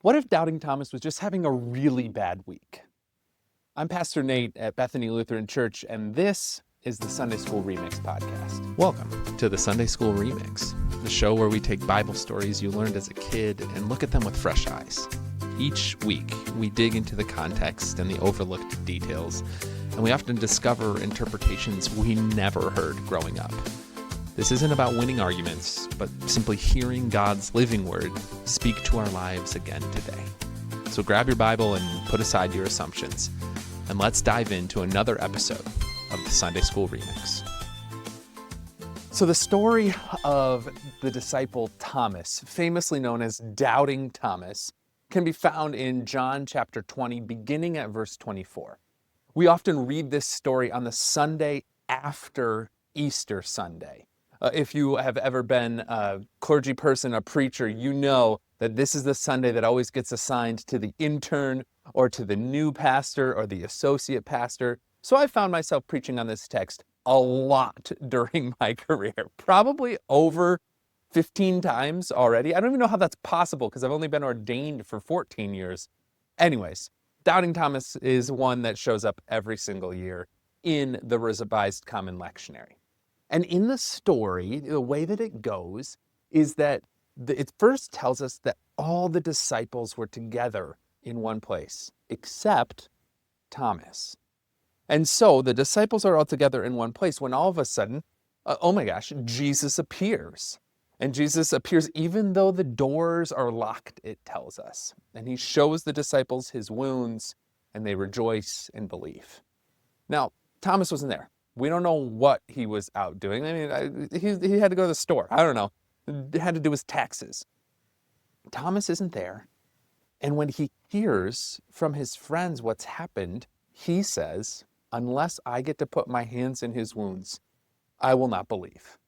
What if Doubting Thomas was just having a really bad week? I'm Pastor Nate at Bethany Lutheran Church, and this is the Sunday School Remix podcast. Welcome to the Sunday School Remix, the show where we take Bible stories you learned as a kid and look at them with fresh eyes. Each week, we dig into the context and the overlooked details, and we often discover interpretations we never heard growing up. This isn't about winning arguments, but simply hearing God's living word speak to our lives again today. So grab your Bible and put aside your assumptions, and let's dive into another episode of the Sunday School Remix. So the story of the disciple Thomas, famously known as Doubting Thomas, can be found in John chapter 20, beginning at verse 24. We often read this story on the Sunday after Easter Sunday. If you have ever been a clergy person, a preacher, you know that this is the Sunday that always gets assigned to the intern or to the new pastor or the associate pastor. So I found myself preaching on this text a lot during my career, probably over 15 times already. I don't even know how that's possible because I've only been ordained for 14 years. Anyways, Doubting Thomas is one that shows up every single year in the Revised Common Lectionary. And in the story, the way that it goes is that it first tells us that all the disciples were together in one place, except Thomas. And so the disciples are all together in one place when all of a sudden, oh my gosh, Jesus appears. And Jesus appears even though the doors are locked, it tells us. And he shows the disciples his wounds, and they rejoice and believe. Now, Thomas wasn't there. We don't know what he was out doing. I mean, he had to go to the store. I don't know. It had to do with taxes. Thomas isn't there. And when he hears from his friends what's happened, he says, unless I get to put my hands in his wounds, I will not believe.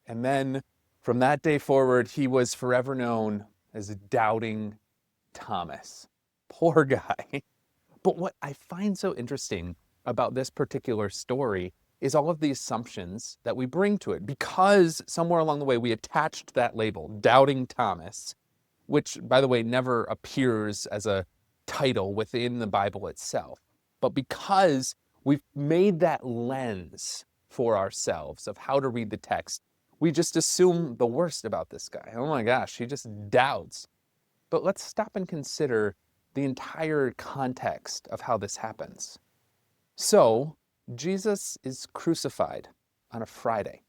And then from that day forward, he was forever known as Doubting Thomas. Poor guy. But what I find so interesting about this particular story is all of the assumptions that we bring to it, because somewhere along the way we attached that label, Doubting Thomas, which, by the way, never appears as a title within the Bible itself. But because we've made that lens for ourselves of how to read the text, we just assume the worst about this guy. Oh my gosh, he just doubts. But let's stop and consider the entire context of how this happens. So, Jesus is crucified on a Friday,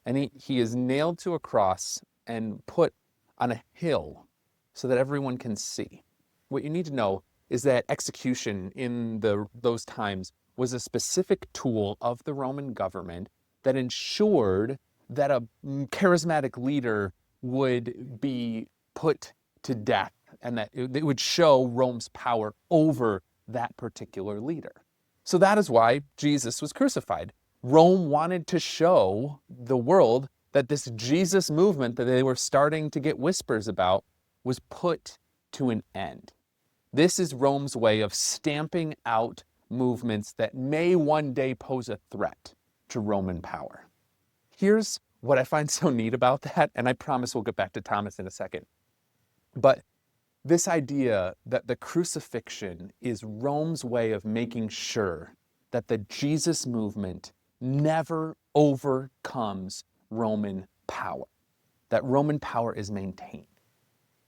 and he is nailed to a cross and put on a hill so that everyone can see. What you need to know is that execution in those times was a specific tool of the Roman government that ensured that a charismatic leader would be put to death, and that it would show Rome's power over that particular leader. So that is why Jesus was crucified. Rome wanted to show the world that this Jesus movement that they were starting to get whispers about was put to an end. This is Rome's way of stamping out movements that may one day pose a threat to Roman power. Here's what I find so neat about that, and I promise we'll get back to Thomas in a second. But this idea that the crucifixion is Rome's way of making sure that the Jesus movement never overcomes Roman power, that Roman power is maintained.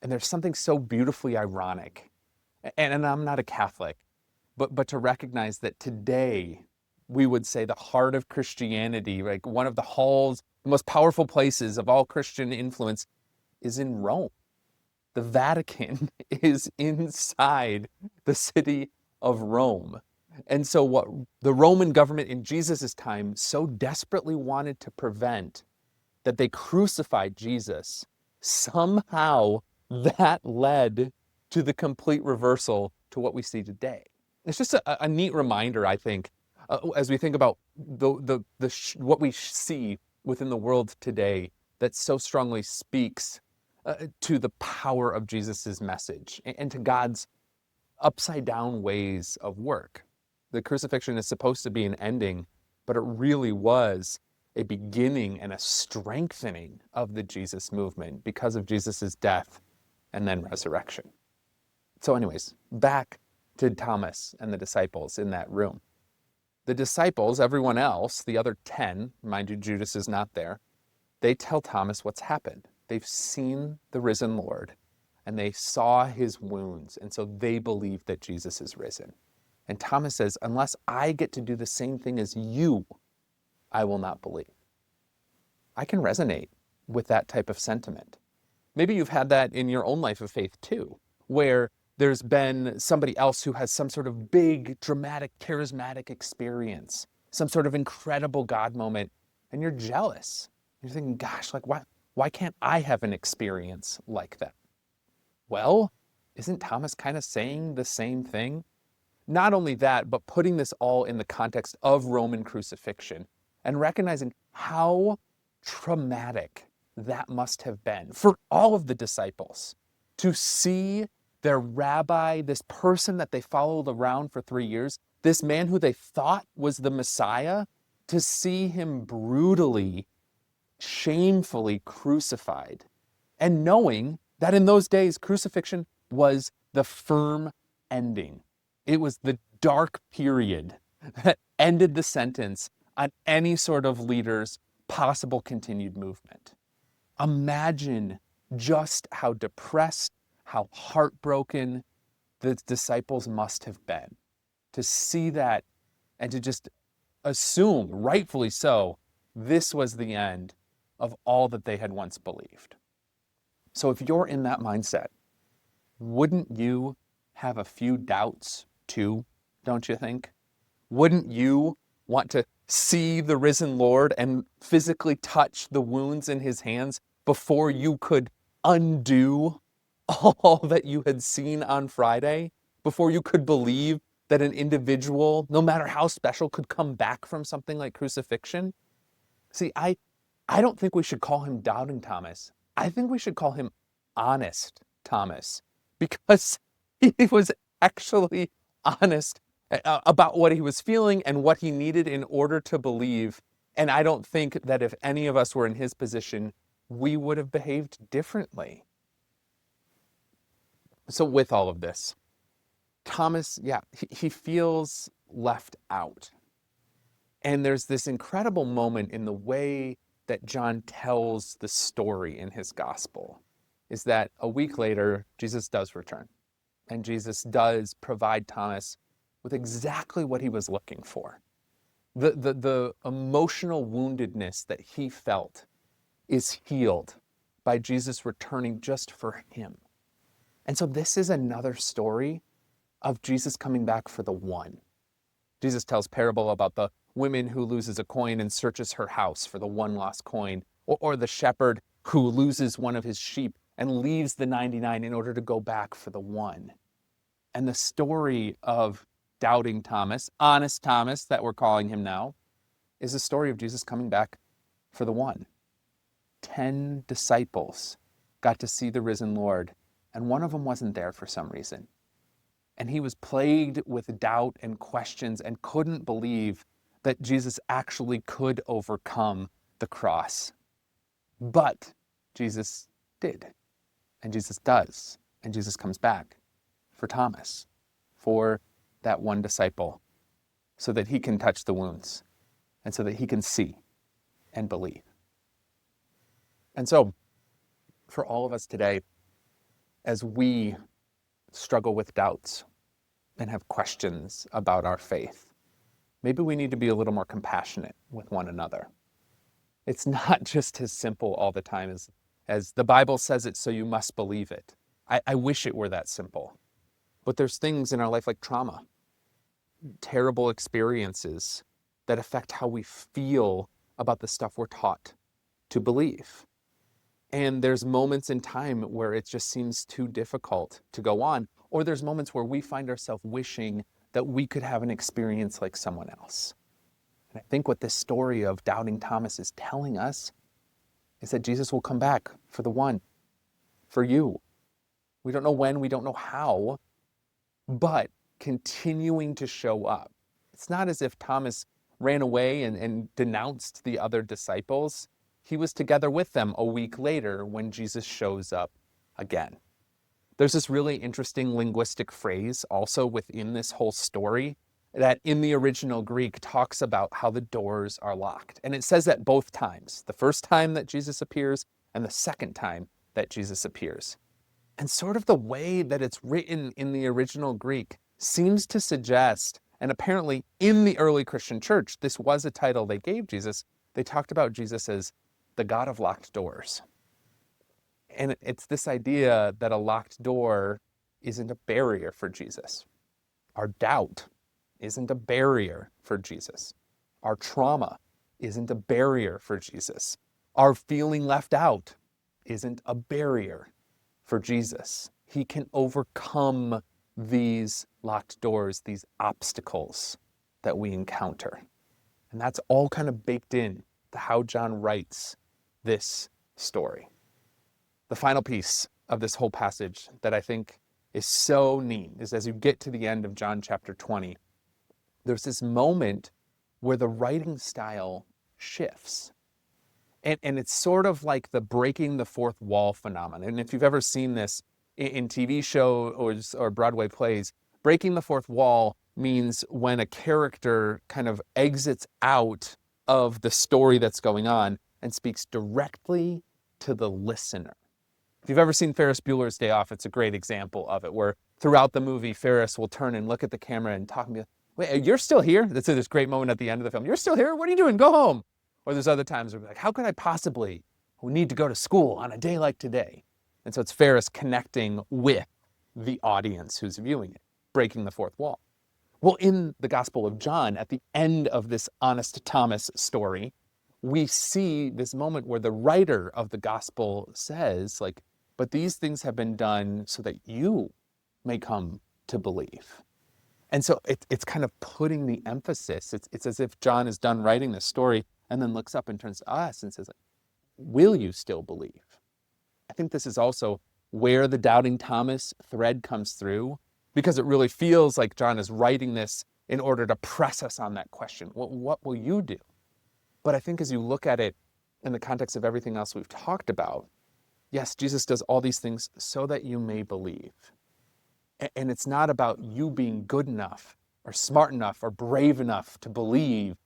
And there's something so beautifully ironic, and I'm not a Catholic, but to recognize that today we would say the heart of Christianity, like one of the halls, the most powerful places of all Christian influence, is in Rome. The Vatican is inside the city of Rome. And so what the Roman government in Jesus' time so desperately wanted to prevent, that they crucified Jesus, somehow that led to the complete reversal to what we see today. It's just a neat reminder, I think, as we think about what we see within the world today that so strongly speaks to the power of Jesus' message and to God's upside down ways of work. The crucifixion is supposed to be an ending, but it really was a beginning and a strengthening of the Jesus movement because of Jesus' death and then resurrection. So anyways, back to Thomas and the disciples in that room. The disciples, everyone else, the other 10, mind you, Judas is not there, they tell Thomas what's happened. They've seen the risen Lord, and they saw his wounds, and so they believe that Jesus is risen. And Thomas says, unless I get to do the same thing as you, I will not believe. I can resonate with that type of sentiment. Maybe you've had that in your own life of faith too, where there's been somebody else who has some sort of big, dramatic, charismatic experience, some sort of incredible God moment, and you're jealous. You're thinking, gosh, like why can't I have an experience like that? Well, isn't Thomas kind of saying the same thing? Not only that, but putting this all in the context of Roman crucifixion and recognizing how traumatic that must have been for all of the disciples to see their rabbi, this person that they followed around for 3 years, this man who they thought was the Messiah, to see him brutally, shamefully crucified, and knowing that in those days, crucifixion was the firm ending. It was the dark period that ended the sentence on any sort of leader's possible continued movement. Imagine just how depressed, how heartbroken the disciples must have been to see that and to just assume, rightfully so, this was the end of all that they had once believed. So if you're in that mindset, wouldn't you have a few doubts too, don't you think? Wouldn't you want to see the risen Lord and physically touch the wounds in his hands before you could undo all that you had seen on Friday? Before you could believe that an individual, no matter how special, could come back from something like crucifixion? See, I don't think we should call him Doubting Thomas. I think we should call him Honest Thomas, because he was actually honest about what he was feeling and what he needed in order to believe. And I don't think that if any of us were in his position, we would have behaved differently. So with all of this, Thomas, he feels left out. And there's this incredible moment in the way that John tells the story in his gospel, is that a week later, Jesus does return. And Jesus does provide Thomas with exactly what he was looking for. The emotional woundedness that he felt is healed by Jesus returning just for him. And so this is another story of Jesus coming back for the one. Jesus tells parable about the woman who loses a coin and searches her house for the one lost coin, or the shepherd who loses one of his sheep and leaves the 99 in order to go back for the one. And the story of Doubting Thomas, Honest Thomas that we're calling him now, is a story of Jesus coming back for the one. 10 disciples got to see the risen Lord, and one of them wasn't there for some reason. And he was plagued with doubt and questions and couldn't believe that Jesus actually could overcome the cross. But Jesus did, and Jesus does, and Jesus comes back for Thomas, for that one disciple, so that he can touch the wounds and so that he can see and believe. And so, for all of us today, as we struggle with doubts and have questions about our faith, maybe we need to be a little more compassionate with one another. It's not just as simple all the time as the Bible says it, so you must believe it. I wish it were that simple. But there's things in our life like trauma, terrible experiences that affect how we feel about the stuff we're taught to believe. And there's moments in time where it just seems too difficult to go on. Or there's moments where we find ourselves wishing that we could have an experience like someone else. And I think what this story of Doubting Thomas is telling us is that Jesus will come back for the one, for you. We don't know when, we don't know how, but continuing to show up. It's not as if Thomas ran away and denounced the other disciples. He was together with them a week later when Jesus shows up again. There's this really interesting linguistic phrase also within this whole story that in the original Greek talks about how the doors are locked. And it says that both times, the first time that Jesus appears and the second time that Jesus appears. And sort of the way that it's written in the original Greek seems to suggest, and apparently in the early Christian church, this was a title they gave Jesus. They talked about Jesus as the God of locked doors. And it's this idea that a locked door isn't a barrier for Jesus. Our doubt isn't a barrier for Jesus. Our trauma isn't a barrier for Jesus. Our feeling left out isn't a barrier for Jesus. He can overcome these locked doors, these obstacles that we encounter. And that's all kind of baked in to how John writes this story. The final piece of this whole passage that I think is so neat is as you get to the end of John chapter 20, there's this moment where the writing style shifts. And it's sort of like the breaking the fourth wall phenomenon. And if you've ever seen this in TV shows or Broadway plays, breaking the fourth wall means when a character kind of exits out of the story that's going on and speaks directly to the listener. If you've ever seen Ferris Bueller's Day Off, it's a great example of it, where throughout the movie, Ferris will turn and look at the camera and talk and be like, wait, you're still here? That's this great moment at the end of the film. You're still here? What are you doing? Go home. Or there's other times where we're like, how could I possibly need to go to school on a day like today? And so it's Ferris connecting with the audience who's viewing it, breaking the fourth wall. Well, in the Gospel of John, at the end of this Honest Thomas story, we see this moment where the writer of the gospel says, like, but these things have been done so that you may come to believe. And so it's kind of putting the emphasis. It's as if John is done writing this story and then looks up and turns to us and says, will you still believe? I think this is also where the doubting Thomas thread comes through, because it really feels like John is writing this in order to press us on that question. What will you do? But I think as you look at it in the context of everything else we've talked about, yes, Jesus does all these things so that you may believe. And it's not about you being good enough or smart enough or brave enough to believe,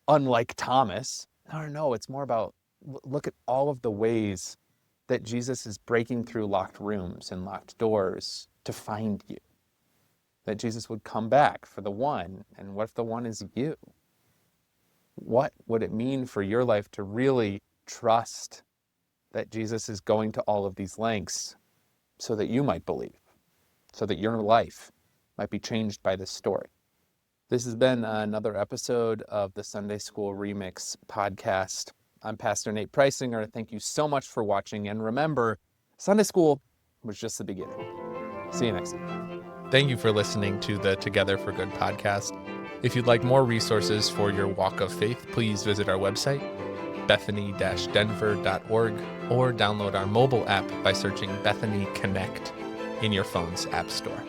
unlike Thomas. No, it's more about look at all of the ways that Jesus is breaking through locked rooms and locked doors to find you. That Jesus would come back for the one, and what if the one is you? What would it mean for your life to really trust that Jesus is going to all of these lengths so that you might believe, so that your life might be changed by this story? This has been another episode of the Sunday School Remix podcast. I'm Pastor Nate Preisinger. Thank you so much for watching. And remember, Sunday School was just the beginning. See you next time. Thank you for listening to the Together for Good podcast. If you'd like more resources for your walk of faith, please visit our website, bethany-denver.org, or download our mobile app by searching Bethany Connect in your phone's app store.